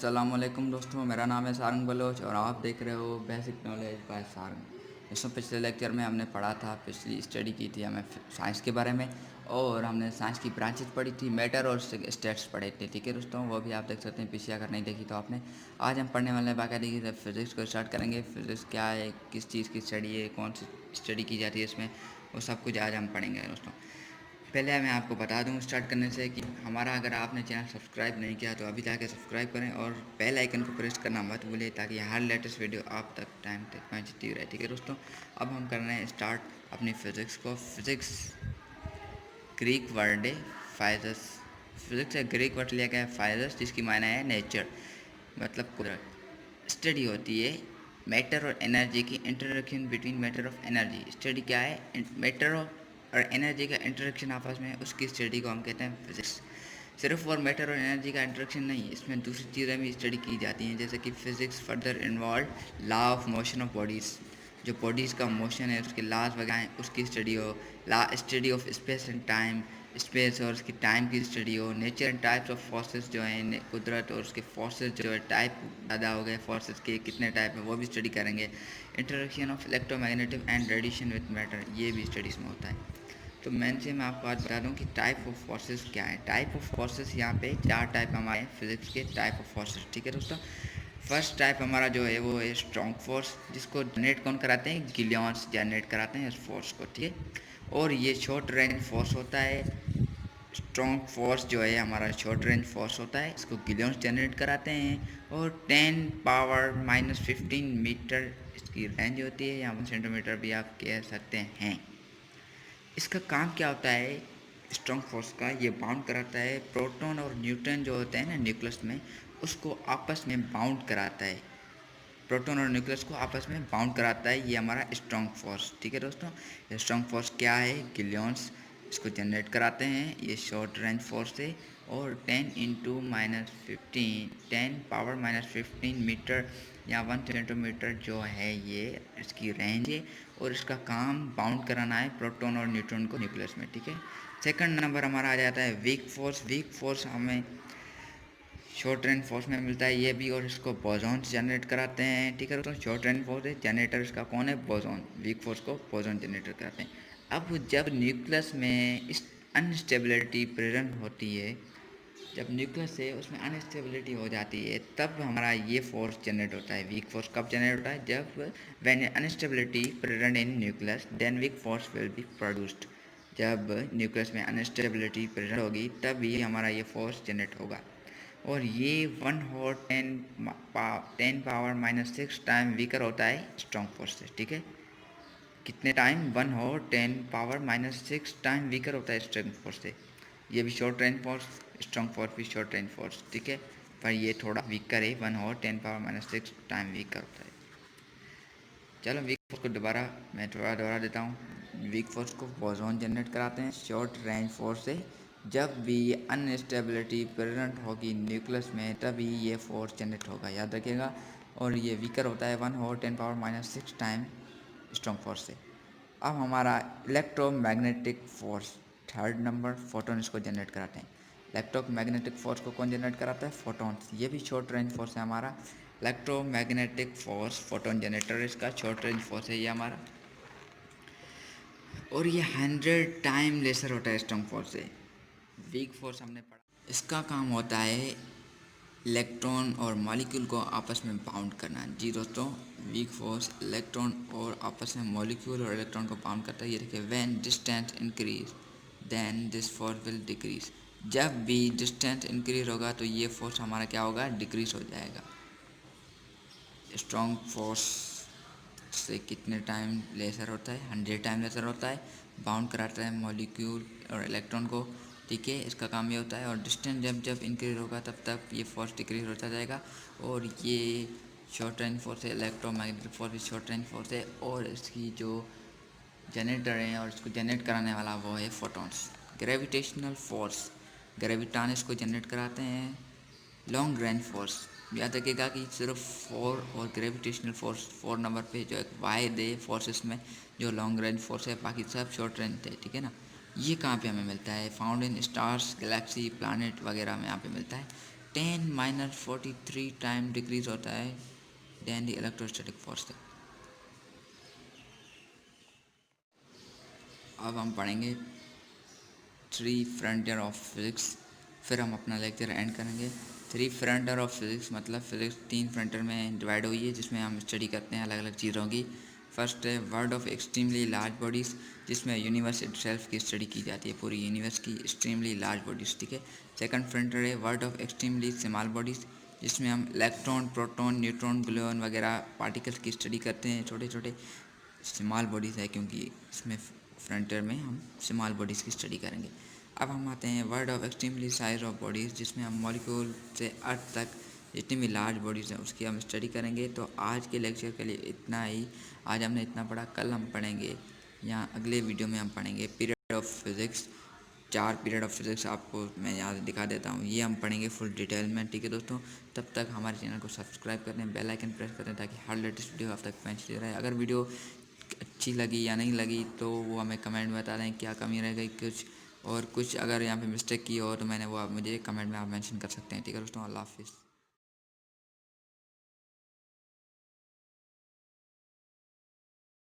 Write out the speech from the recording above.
अस्सलामुअलैकुम दोस्तों, मेरा नाम है सारंग बलोच और आप देख रहे हो बेसिक नॉलेज बाय सारंग। दोस्तों, पिछले लेक्चर में हमने पढ़ा था, पिछली स्टडी की थी हमें साइंस के बारे में और हमने साइंस की ब्रांचेस पढ़ी थी, मैटर और स्टेट्स पढ़े थे। ठीक है दोस्तों, वो भी आप देख सकते हैं पीछे अगर नहीं देखी तो आपने। आज हम पढ़ने वाले हैं बाकायदगी फिज़िक्स को स्टार्ट करेंगे। फिज़िक्स क्या है, किस चीज़ की स्टडी है, कौन सी स्टडी की जाती है इसमें, वो सब कुछ आज हम पढ़ेंगे दोस्तों। पहले मैं आपको बता दूं स्टार्ट करने से कि हमारा अगर आपने चैनल सब्सक्राइब नहीं किया तो अभी जाके सब्सक्राइब करें और बेल आइकन को प्रेस करना मत भूलिए ताकि हर लेटेस्ट वीडियो आप तक टाइम तक पहुंचती रहे। ठीक है दोस्तों, अब हम कर रहे हैं स्टार्ट अपनी फिज़िक्स को। फिज़िक्स ग्रीक वर्ड है फाइजस। फिज़िक्स से ग्रीक वर्ड लिया गया है फाइजस, जिसकी मायना है नेचर, मतलब कुदरत। स्टडी होती है मैटर और एनर्जी की interaction between matter of energy. Study क्या है, मैटर और एनर्जी का इंटरेक्शन आपस में, उसकी स्टडी को हम कहते हैं फिजिक्स। सिर्फ और मैटर और एनर्जी का इंटरेक्शन नहीं, इसमें दूसरी चीज़ें भी स्टडी की जाती हैं, जैसे कि physics further involve law of motion of bodies. जो बॉडीज़ का मोशन है उसके लॉज वगैरह हैं, उसकी स्टडी हो। ला study of space and time, space और उसकी टाइम की स्टडी हो। Nature and types of forces जो हैं, कुदरत और उसके फोर्सेस जो है, टाइप ज़्यादा हो गए फोर्सेस के, कितने टाइप है वो भी स्टडी करेंगे। Interaction of electromagnetic and radiation with matter, ये भी स्टडीज़ में होता है। तो मैं आपको आज बता दूं कि टाइप ऑफ फोर्सेस क्या है। टाइप ऑफ फोर्सेस यहाँ पे 4 टाइप हमारे फिजिक्स के टाइप ऑफ फोर्सेस। ठीक है दोस्तों, फर्स्ट टाइप हमारा जो है वो है स्ट्रॉन्ग फोर्स, जिसको जनरेट कौन कराते हैं, गिलियंस जनरेट कराते हैं इस फोर्स को। ठीक है, और ये शॉर्ट रेंज फोर्स होता है। स्ट्रॉन्ग फोर्स जो है हमारा शॉर्ट रेंज फोर्स होता है, इसको गिलियंस जनरेट कराते हैं। और 10⁻⁻15 मीटर इसकी रेंज होती है, या 1 सेंटीमीटर भी आप कह सकते हैं। इसका काम क्या होता है स्ट्रॉन्ग फोर्स का, ये बाउंड कराता है प्रोटॉन और न्यूट्रॉन जो होते हैं ना न्यूक्लियस में, उसको आपस में बाउंड कराता है। प्रोटॉन और न्यूक्लियस को आपस में बाउंड कराता है, ये हमारा स्ट्रॉन्ग फोर्स। ठीक है दोस्तों, ये स्ट्रॉन्ग फोर्स क्या है, गिलियंस इसको जनरेट कराते हैं। ये शॉर्ट रेंज फोर्स है और 10 मीटर या 1 सेंटीमीटर जो है ये इसकी रेंज है, और इसका काम बाउंड कराना है प्रोटॉन और न्यूट्रॉन को न्यूक्लियस में। ठीक है, सेकंड नंबर हमारा आ जाता है वीक फोर्स। वीक फोर्स हमें शॉर्ट रेंज फोर्स में मिलता है ये भी, और इसको बोसॉन जनरेट कराते हैं। ठीक है, तो शॉर्ट रेंज फोर्स है, जनरेटर इसका कौन है, बोसॉन। वीक फोर्स को बोसॉन जनरेटर कराते हैं। अब जब न्यूक्लियस में इस अनस्टेबिलिटी प्रेजेंट होती है, जब न्यूक्लियस है उसमें अनस्टेबिलिटी हो जाती है, तब हमारा ये फोर्स जनरेट होता है। वीक फोर्स कब जनरेट होता है, जब when instability present in nucleus then weak force will be produced. जब न्यूक्लियस में अनस्टेबिलिटी प्रेजेंट होगी तब ये हमारा ये फोर्स जनरेट होगा। और ये 1/10⁻⁻6 टाइम वीकर होता है स्ट्रॉन्ग फोर्स से। ठीक है, कितने टाइम, 1/10⁻6 टाइम वीकर होता है स्ट्रॉन्ग फोर्स से। ये भी short range force, strong force भी शॉर्ट रेंज फोर्स। ठीक है, पर ये थोड़ा वीकर है, 1/10⁻6 टाइम वीकर होता है। चलो वीक फोर्स को दोबारा मैं थोड़ा दोहरा देता हूँ। वीक फोर्स को बोसॉन जनरेट कराते हैं शॉर्ट रेंज फोर्स से। जब भी ये अनस्टेबिलिटी प्रेजेंट होगी न्यूक्लियस में तभी ये फोर्स जनरेट होगा, याद रखिएगा। और ये वीकर होता है 1/10⁻6 टाइम स्ट्रॉन्ग फोर्स से। अब हमारा electromagnetic force, third number, photon इसको जनरेट कराते हैं। इलेक्ट्रोमैग्नेटिक फोर्स को कौन जनरेट कराता है, फोटॉन्स। ये भी शॉर्ट रेंज फोर्स है हमारा। इलेक्ट्रोमैग्नेटिक फोर्स फोटोन जनरेटर इसका शॉर्ट रेंज फोर्स है ये हमारा, और ये 100 टाइम लेसर होता है स्ट्रॉन्ग फोर्स से। वीक फोर्स हमने पढ़ा, इसका काम होता है इलेक्ट्रॉन और मॉलिक्यूल को आपस में बाउंड करना। जी दोस्तों, वीक फोर्स इलेक्ट्रॉन और आपस में मॉलिक्यूल और इलेक्ट्रॉन को बाउंड करता है। ये देखिए, when distance increase then this force will decrease. जब भी डिस्टेंस इंक्रीज होगा तो ये फोर्स हमारा क्या होगा, डिक्रीज हो जाएगा। स्ट्रॉन्ग फोर्स से कितने टाइम लेसर होता है, 100 टाइम लेसर होता है, बाउंड कराता है मॉलिक्यूल और इलेक्ट्रॉन को। ठीक है, इसका काम ये होता है। और डिस्टेंस जब जब इंक्रीज होगा तब तक ये फोर्स डिक्रीज होता जाएगा। और ये शॉर्ट रेंज फोर्स है, इलेक्ट्रोमैग्नेटिक फोर्स भी शॉर्ट रेंज फोर्स है। और इसकी जो जनरेटर है और इसको जनरेट कराने वाला वो है फोटॉन्स। ग्रेविटेशनल फोर्स, ग्रेविटान इसको जनरेट कराते हैं। लॉन्ग रेंज फोर्स, याद रखिएगा कि सिर्फ 4 और ग्रेविटेशनल फोर्स 4 नंबर पे जो एक वाई दे फोर्सेस में जो लॉन्ग रेंज फोर्स है, बाकी सब शॉर्ट रेंज थे। ठीक है ना, ये कहाँ पे हमें मिलता है, found in stars, Galaxy, planet वगैरह में यहाँ पे मिलता है। 10 - 43 टाइम डिक्रीज होता है देन द इलेक्ट्रोस्टैटिक फोर्स। अब हम पढ़ेंगे 3 फ्रंटियर ऑफ फिज़िक्स, फिर हम अपना लेक्चर एंड करेंगे। 3 फ्रंटियर ऑफ फिज़िक्स मतलब फिज़िक्स 3 फ्रंटियर में डिवाइड हुई है, जिसमें हम स्टडी करते हैं अलग अलग चीज़ों की। फर्स्ट है world of extremely large bodies, जिसमें यूनिवर्स इटसेल्फ की स्टडी की जाती है, पूरी यूनिवर्स की एक्सट्रीमली लार्ज बॉडीज़, ठीक है। सेकंड फ्रंटियर है world of extremely small bodies, जिसमें हम इलेक्ट्रॉन, प्रोटॉन, न्यूट्रॉन, ग्लूऑन वगैरह पार्टिकल्स की स्टडी करते हैं, छोटे छोटे स्मॉल बॉडीज़ है, क्योंकि इसमें फ्रंटियर में हम स्मॉल बॉडीज़ की स्टडी करेंगे। अब हम आते हैं world of extremely size of bodies, जिसमें हम मॉलिक्यूल से अर्थ तक जितनी भी लार्ज बॉडीज़ हैं उसकी हम स्टडी करेंगे। तो आज के लेक्चर के लिए इतना ही। आज हमने इतना पढ़ा, कल हम पढ़ेंगे या अगले वीडियो में हम पढ़ेंगे period of physics. 4 period of physics आपको मैं यहाँ से दिखा देता हूँ, ये हम पढ़ेंगे फुल डिटेल में, ठीक है दोस्तों। तब तक हमारे चैनल को सब्सक्राइब कर दें, बेल आइकन प्रेस कर दें, ताकि हर लेटेस्ट वीडियो आप तक पहुँचती रहे। अगर वीडियो अच्छी लगी या नहीं लगी तो वो हमें कमेंट में बता दें, क्या कमी रह गई कुछ, और कुछ अगर यहाँ पे मिस्टेक की हो तो मैंने वो आप मुझे कमेंट में आप मेंशन कर सकते हैं, ठीक है दोस्तों। अल्लाह हाफ़िज़।